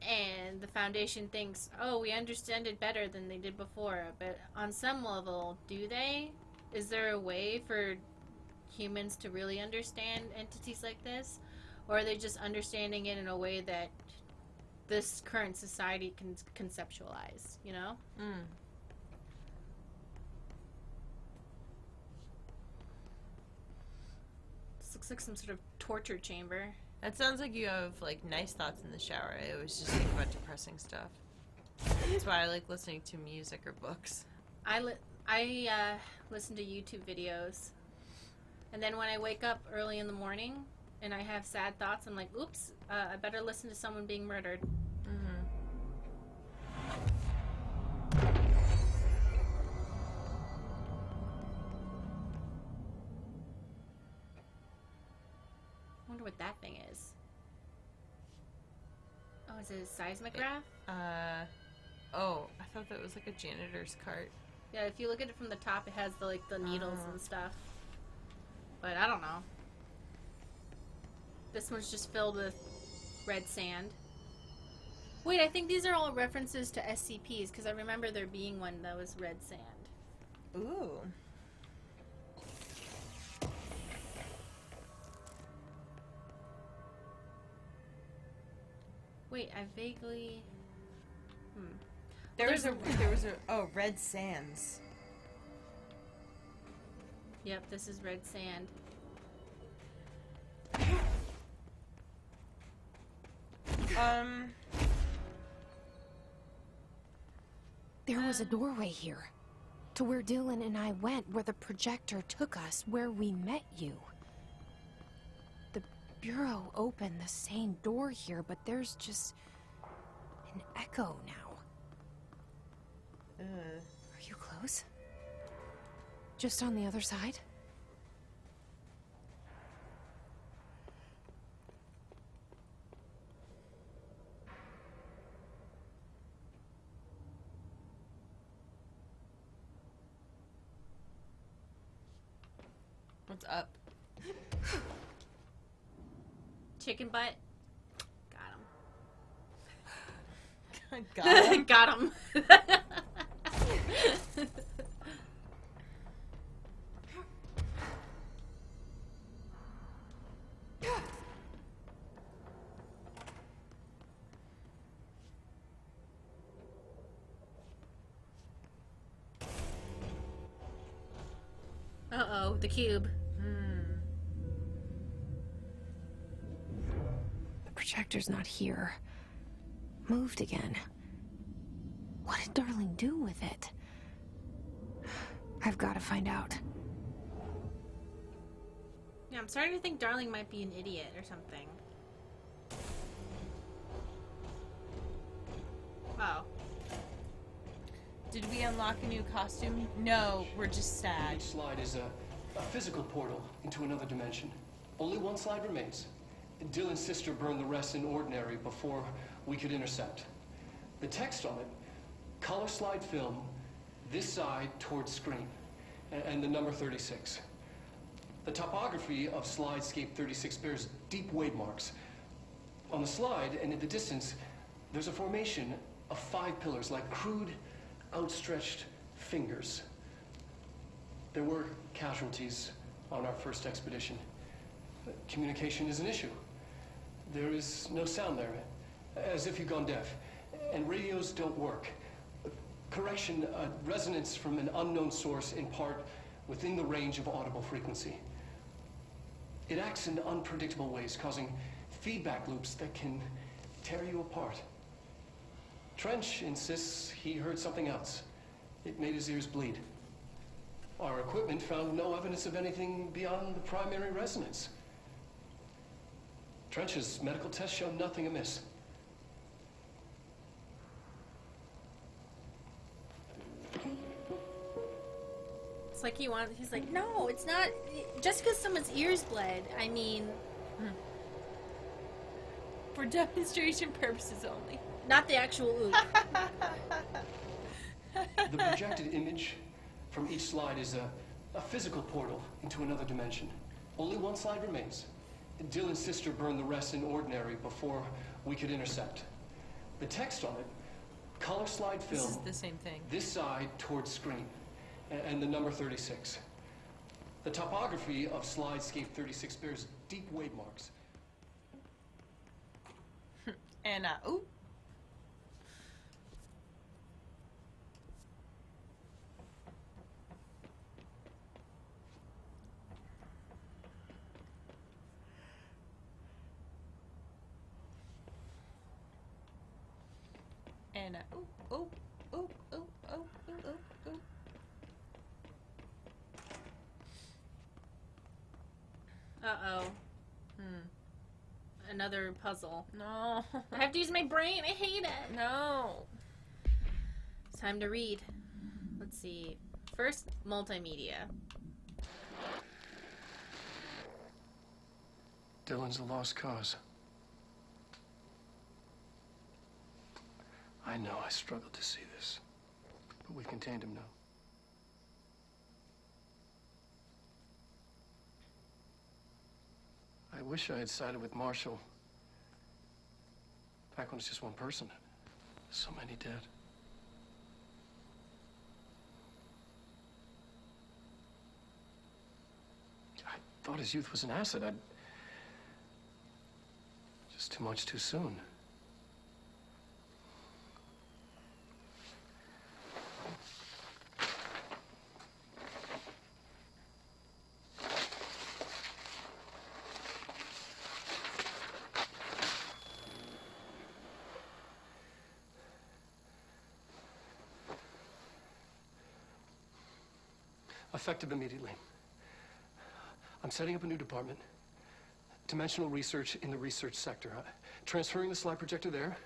[SPEAKER 1] And the Foundation thinks, oh, we understand it better than they did before. But on some level, do they? Is there a way for humans to really understand entities like this? Or are they just understanding it in a way that this current society can conceptualize, you know? This looks like some sort of torture chamber.
[SPEAKER 2] That sounds like you have like nice thoughts in the shower. I always just think about depressing stuff. That's why I like listening to music or books.
[SPEAKER 1] I listen to YouTube videos, and then when I wake up early in the morning and I have sad thoughts, I'm like, oops, I better listen to someone being murdered. I wonder what that thing is. Oh, is it a seismograph?
[SPEAKER 2] Oh, I thought that was like a janitor's cart.
[SPEAKER 1] Yeah, if you look at it from the top, it has the needles and stuff. But I don't know. This one's just filled with red sand. Wait, I think these are all references to SCPs, because I remember there being one that was red sand.
[SPEAKER 2] Ooh.
[SPEAKER 1] Wait, I vaguely...
[SPEAKER 2] There was a Red Sands.
[SPEAKER 1] Yep, this is red sand.
[SPEAKER 4] There was a doorway here. To where Dylan and I went, where the projector took us, where we met you. The Bureau opened the same door here, but there's just an echo now. Are you close? Just on the other side?
[SPEAKER 2] What's up?
[SPEAKER 1] Chicken butt. Got
[SPEAKER 2] Got
[SPEAKER 1] him. Got him. Uh-oh, the cube.
[SPEAKER 4] The projector's not here. Moved again. What did Darling do with it? I've got to find out.
[SPEAKER 1] Yeah, I'm starting to think Darling might be an idiot or something. Oh.
[SPEAKER 2] Did we unlock a new costume? No, we're just sad.
[SPEAKER 7] Each slide is a physical portal into another dimension. Only one slide remains. Dylan's sister burned the rest in ordinary before we could intercept. The text on it, color slide film, this side towards screen, and the number 36. The topography of slidescape 36 bears deep wade marks. On the slide and in the distance, there's a formation of 5 pillars like crude, outstretched fingers. There were casualties on our first expedition. Communication is an issue. There is no sound there, as if you've gone deaf. And radios don't work. Correction, resonance from an unknown source in part within the range of audible frequency. It acts in unpredictable ways, causing feedback loops that can tear you apart. Trench insists he heard something else. It made his ears bleed. Our equipment found no evidence of anything beyond the primary resonance. Trench's medical tests show nothing amiss.
[SPEAKER 1] It's like he's like, no, it's not, just because someone's ears bled, I mean...
[SPEAKER 2] For demonstration purposes only.
[SPEAKER 1] Not the actual ooh.
[SPEAKER 7] The projected image from each slide is a physical portal into another dimension. Only one slide remains. Dylan's sister burned the rest in ordinary before we could intercept. The text on it, color slide film.
[SPEAKER 2] This is the same thing.
[SPEAKER 7] This side towards screen, and the number 36. The topography of slidescape 36 bears deep wade marks.
[SPEAKER 2] And ooh. Diana. Oh, oh, oh, oh, oh, oh, oh, oh.
[SPEAKER 1] Uh-oh. Another puzzle.
[SPEAKER 2] No.
[SPEAKER 1] I have to use my brain. I hate it.
[SPEAKER 2] No.
[SPEAKER 1] It's time to read. Let's see. First, multimedia.
[SPEAKER 7] Dylan's a lost cause. I know I struggled to see this, but we've contained him now. I wish I had sided with Marshall back when it's just one person. So many dead. I thought his youth was an asset. Just too much too soon. Effective immediately. I'm setting up a new department. Dimensional research in the research sector. Transferring the slide projector there.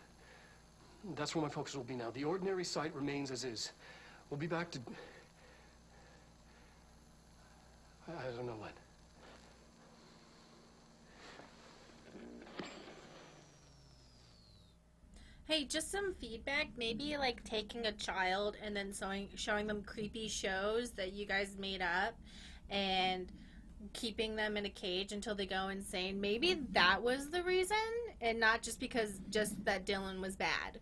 [SPEAKER 7] That's where my focus will be now. The ordinary site remains as is. We'll be back to... I don't know when.
[SPEAKER 1] Hey, just some feedback. Maybe like taking a child and then showing them creepy shows that you guys made up and keeping them in a cage until they go insane. Maybe that was the reason and not just because just that Dylan was bad.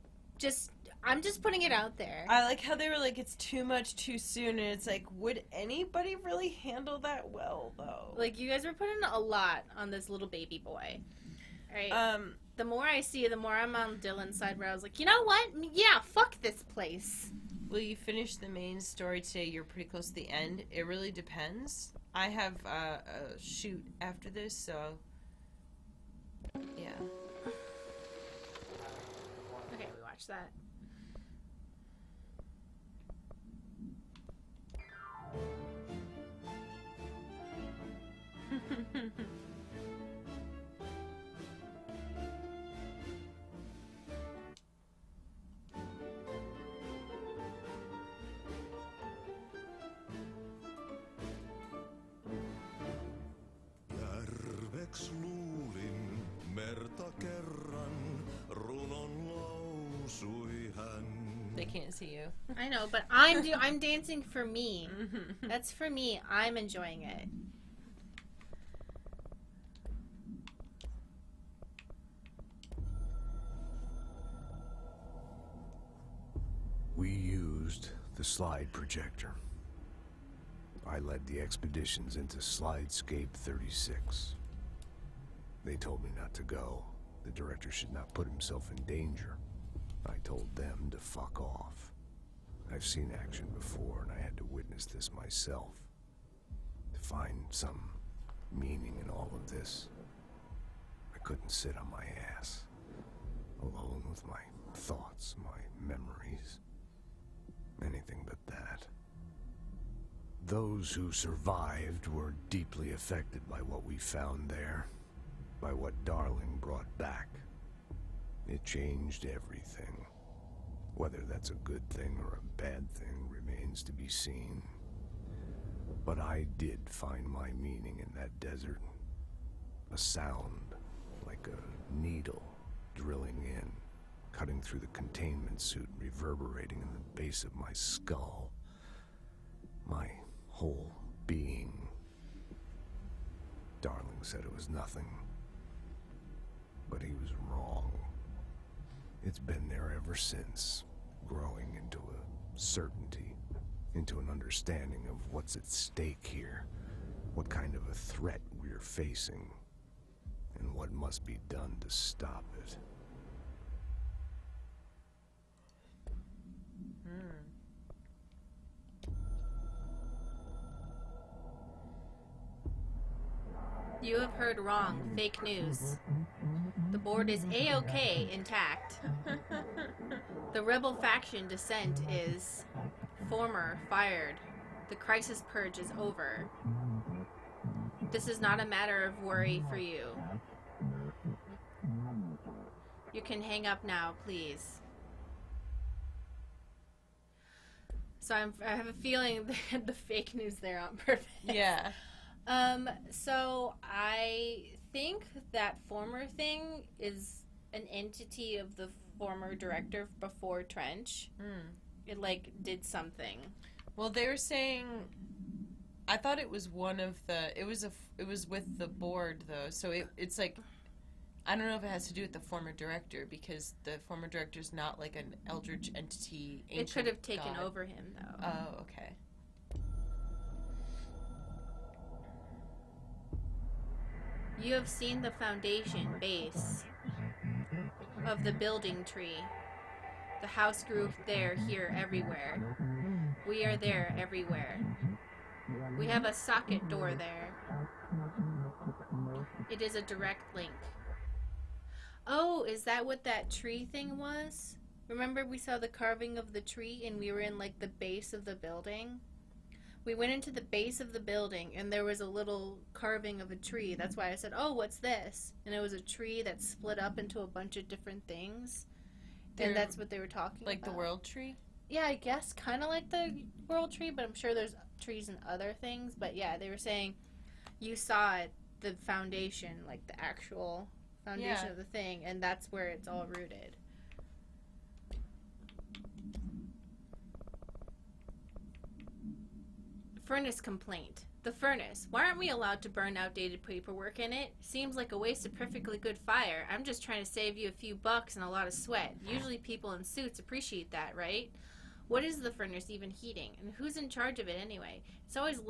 [SPEAKER 1] I'm just putting it out there.
[SPEAKER 2] I like how they were like, it's too much too soon, and it's like, would anybody really handle that well, though?
[SPEAKER 1] Like, you guys were putting a lot on this little baby boy. Right? The more I see, the more I'm on Dylan's side, where I was like, you know what? Yeah, fuck this place.
[SPEAKER 2] Will you finish the main story today? You're pretty close to the end. It really depends. I have a shoot after this, so... yeah.
[SPEAKER 1] Okay, we watched that.
[SPEAKER 8] Järveks luulin merta kerran, runon lausui hän.
[SPEAKER 2] They can't see you.
[SPEAKER 1] I know, but I'm dancing for me. That's for me. I'm enjoying it.
[SPEAKER 6] We used the slide projector. I led the expeditions into Slidescape 36. They told me not to go. The director should not put himself in danger. I told them to fuck off. I've seen action before, and I had to witness this myself. To find some meaning in all of this, I couldn't sit on my ass, alone with my thoughts, my memories. Anything but that. Those who survived were deeply affected by what we found there, by what Darling brought back. It changed everything. Whether that's a good thing or a bad thing remains to be seen. But I did find my meaning in that desert. A sound, like a needle drilling in, cutting through the containment suit, reverberating in the base of my skull. My whole being. Darling said it was nothing. But he was wrong. It's been there ever since, growing into a certainty, into an understanding of what's at stake here, what kind of a threat we're facing, and what must be done to stop it.
[SPEAKER 1] You have heard wrong. Fake news. The board is A-OK intact. The rebel faction descent is former fired. The crisis purge is over. This is not a matter of worry for you. You can hang up now, please. So I have a feeling that the fake news there on purpose.
[SPEAKER 2] Yeah.
[SPEAKER 1] So I think that former thing is an entity of the former director before Trench. It like did something.
[SPEAKER 2] Well, they were saying, I thought it was one of the. It was with the board though, so it's like, I don't know if it has to do with the former director because the former director's not like an eldritch entity.
[SPEAKER 1] It could have taken over him though.
[SPEAKER 2] Oh, okay.
[SPEAKER 1] You have seen the foundation base of the building tree. The house grew there, here, everywhere. We are there, everywhere. We have a socket door there. It is a direct link. Oh, is that what that tree thing was? Remember we saw the carving of the tree and we were in like the base of the building? We went into the base of the building and there was a little carving of a tree. That's why I said, oh, what's this? And it was a tree that split up into a bunch of different things. And that's what they were talking about.
[SPEAKER 2] Like the world tree?
[SPEAKER 1] Yeah, I guess kind of like the world tree, but I'm sure there's trees and other things. But yeah, they were saying you saw it, the foundation, like the actual foundation of the thing, and that's where it's all rooted. Furnace complaint. The furnace. Why aren't we allowed to burn outdated paperwork in it? Seems like a waste of perfectly good fire. I'm just trying to save you a few bucks and a lot of sweat. Usually people in suits appreciate that, right? What is the furnace even heating? And who's in charge of it anyway? It's always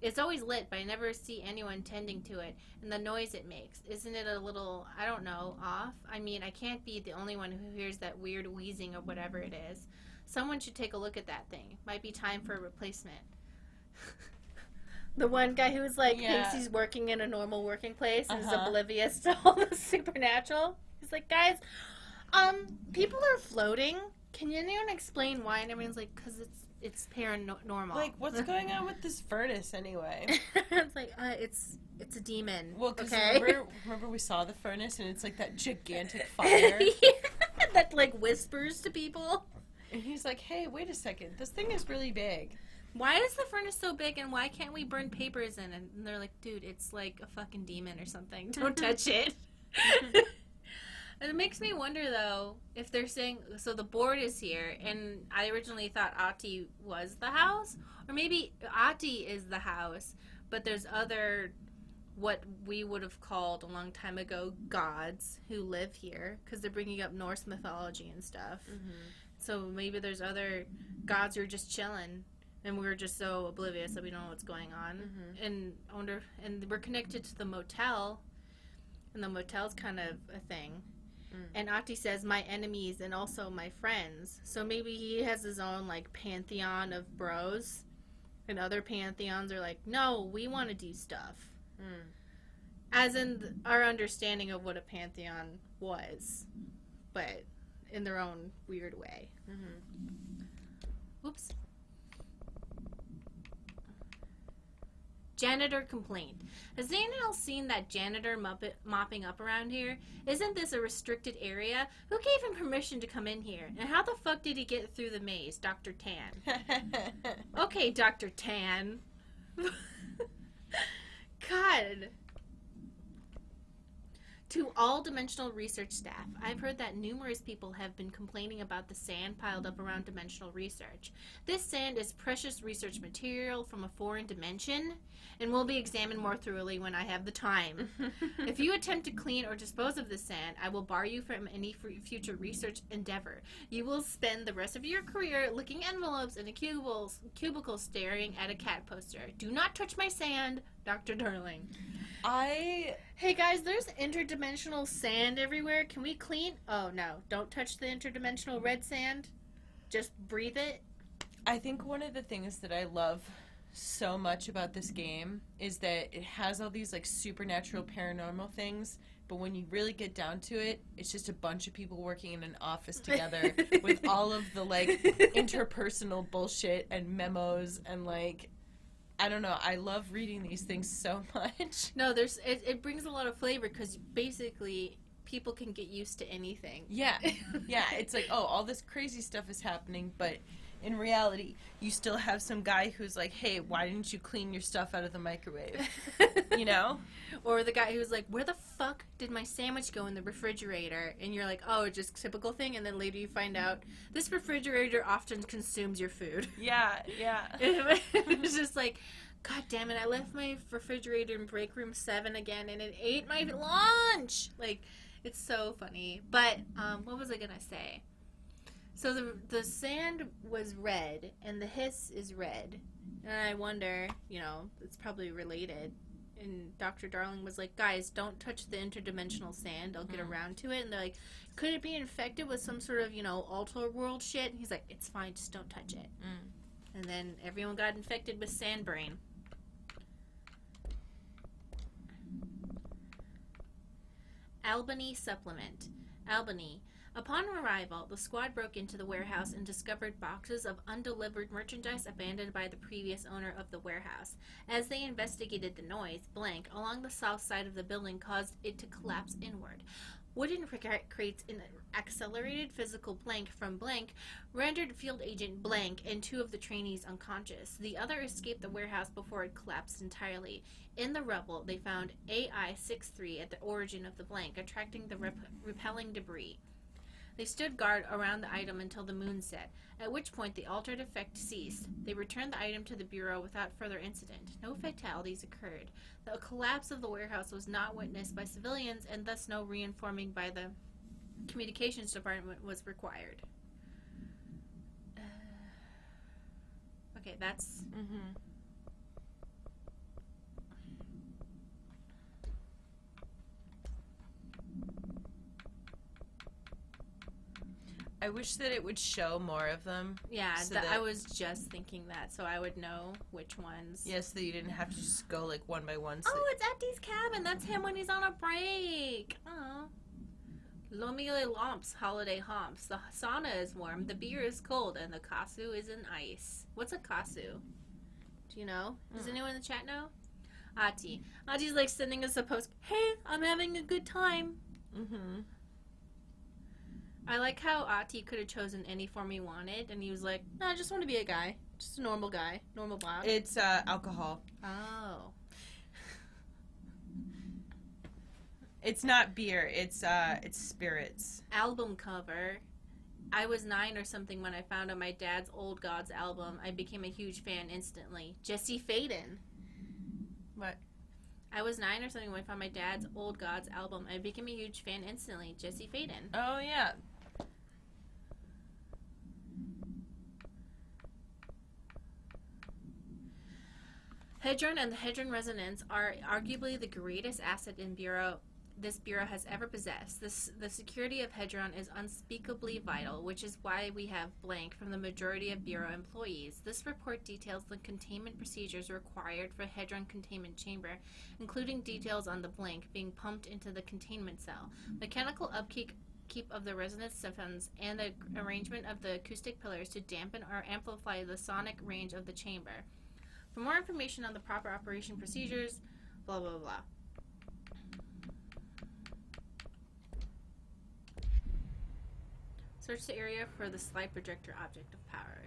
[SPEAKER 1] It's always lit, but I never see anyone tending to it. And the noise it makes. Isn't it a little, I don't know, off? I mean, I can't be the only one who hears that weird wheezing or whatever it is. Someone should take a look at that thing. Might be time for a replacement. The one guy who's like thinks he's working in a normal working place and is oblivious to all the supernatural. He's like, guys, people are floating. Can anyone explain why? And everyone's like, because it's paranormal.
[SPEAKER 2] Like, what's going on with this furnace anyway?
[SPEAKER 1] It's like, it's a demon.
[SPEAKER 2] Well, because
[SPEAKER 1] okay?
[SPEAKER 2] remember we saw the furnace and it's like that gigantic fire
[SPEAKER 1] that like whispers to people.
[SPEAKER 2] And he's like, hey, wait a second, this thing is really big.
[SPEAKER 1] Why is the furnace so big and why can't we burn papers in it? And they're like, dude, it's like a fucking demon or something. Don't touch it. And it makes me wonder, though, if they're saying, so the board is here, and I originally thought Ati was the house, or maybe Ati is the house, but there's other, what we would have called a long time ago, gods who live here, because they're bringing up Norse mythology and stuff. Mm-hmm. So maybe there's other gods who are just chilling. And we're just so oblivious that we don't know what's going on. Mm-hmm. And we're connected to the motel, and the motel's kind of a thing. Mm. And Ati says, my enemies and also my friends. So maybe he has his own, like, pantheon of bros. And other pantheons are like, no, we want to do stuff. Mm. As in our understanding of what a pantheon was. But in their own weird way. Mm-hmm. Oops. Janitor complaint. Has anyone else seen that janitor mopping up around here? Isn't this a restricted area? Who gave him permission to come in here? And how the fuck did he get through the maze, Dr. Tan? Okay, Dr. Tan. God. To all Dimensional Research staff, I've heard that numerous people have been complaining about the sand piled up around Dimensional Research. This sand is precious research material from a foreign dimension and will be examined more thoroughly when I have the time. If you attempt to clean or dispose of this sand, I will bar you from any future research endeavor. You will spend the rest of your career licking envelopes in a cubicle staring at a cat poster. Do not touch my sand, Dr. Darling. Hey guys, there's interdimensional sand everywhere. Can we clean? Oh no, don't touch the interdimensional red sand. Just breathe it.
[SPEAKER 2] I think one of the things that I love so much about this game is that it has all these like supernatural paranormal things, but when you really get down to it, it's just a bunch of people working in an office together with all of the, like, interpersonal bullshit and memos and, like, I don't know. I love reading these things so much.
[SPEAKER 1] No, it brings a lot of flavor because basically people can get used to anything.
[SPEAKER 2] Yeah. Yeah, it's like, oh, all this crazy stuff is happening, but in reality, you still have some guy who's like, hey, why didn't you clean your stuff out of the microwave? You know?
[SPEAKER 1] Or the guy who's like, where the fuck did my sandwich go in the refrigerator? And you're like, oh, just typical thing. And then later you find out this refrigerator often consumes your food.
[SPEAKER 2] Yeah, yeah.
[SPEAKER 1] It's just like, God damn it, I left my refrigerator in break room 7 again and it ate my lunch. Like, it's so funny. But what was I going to say? So the sand was red, and the hiss is red. And I wonder, you know, it's probably related. And Dr. Darling was like, guys, don't touch the interdimensional sand. I'll get around to it. And they're like, could it be infected with some sort of, you know, alter world shit? And he's like, it's fine, just don't touch it. And then everyone got infected with sand brain. Albany supplement. Albany. Upon arrival, the squad broke into the warehouse and discovered boxes of undelivered merchandise abandoned by the previous owner of the warehouse. As they investigated the noise, blank, along the south side of the building caused it to collapse inward. Wooden crates in accelerated physical blank from blank rendered field agent blank and 2 of the trainees unconscious. The other escaped the warehouse before it collapsed entirely. In the rubble, they found AI-63 at the origin of the blank, attracting the repelling debris. They stood guard around the item until the moon set, at which point the altered effect ceased. They returned the item to the Bureau without further incident. No fatalities occurred. The collapse of the warehouse was not witnessed by civilians, and thus no reinforming by the communications department was required. Okay, that's...
[SPEAKER 2] I wish that it would show more of them.
[SPEAKER 1] Yeah,
[SPEAKER 2] so
[SPEAKER 1] I was just thinking that, so I would know which ones.
[SPEAKER 2] Yeah, so that you didn't have to just go, like, one by one.
[SPEAKER 1] Oh, it's Eddie's cabin. That's him when he's on a break. Oh. Lomile Lomps, holiday humps. The sauna is warm, the beer is cold, and the kasu is in ice. What's a kasu? Do you know? Does anyone in the chat know? Ati. Ati's, like, sending us a post. Hey, I'm having a good time. I like how Ati could have chosen any form he wanted, and he was like, no, I just want to be a guy. Just a normal guy. Normal Bob.
[SPEAKER 2] It's alcohol.
[SPEAKER 1] Oh.
[SPEAKER 2] It's not beer. It's spirits.
[SPEAKER 1] Album cover. I was 9 or something when I found out my dad's Old Gods album. I became a huge fan instantly. Jesse Faden.
[SPEAKER 2] What?
[SPEAKER 1] I was 9 or something when I found my dad's Old Gods album. I became a huge fan instantly. Jesse Faden.
[SPEAKER 2] Oh, yeah.
[SPEAKER 1] Hedron and the Hedron Resonance are arguably the greatest asset this Bureau has ever possessed. The security of Hedron is unspeakably vital, which is why we have blank from the majority of Bureau employees. This report details the containment procedures required for Hedron containment chamber, including details on the blank being pumped into the containment cell, mechanical upkeep of the resonance systems, and the arrangement of the acoustic pillars to dampen or amplify the sonic range of the chamber. For more information on the proper operation procedures, blah, blah, blah. Search the area for the slide projector object of power.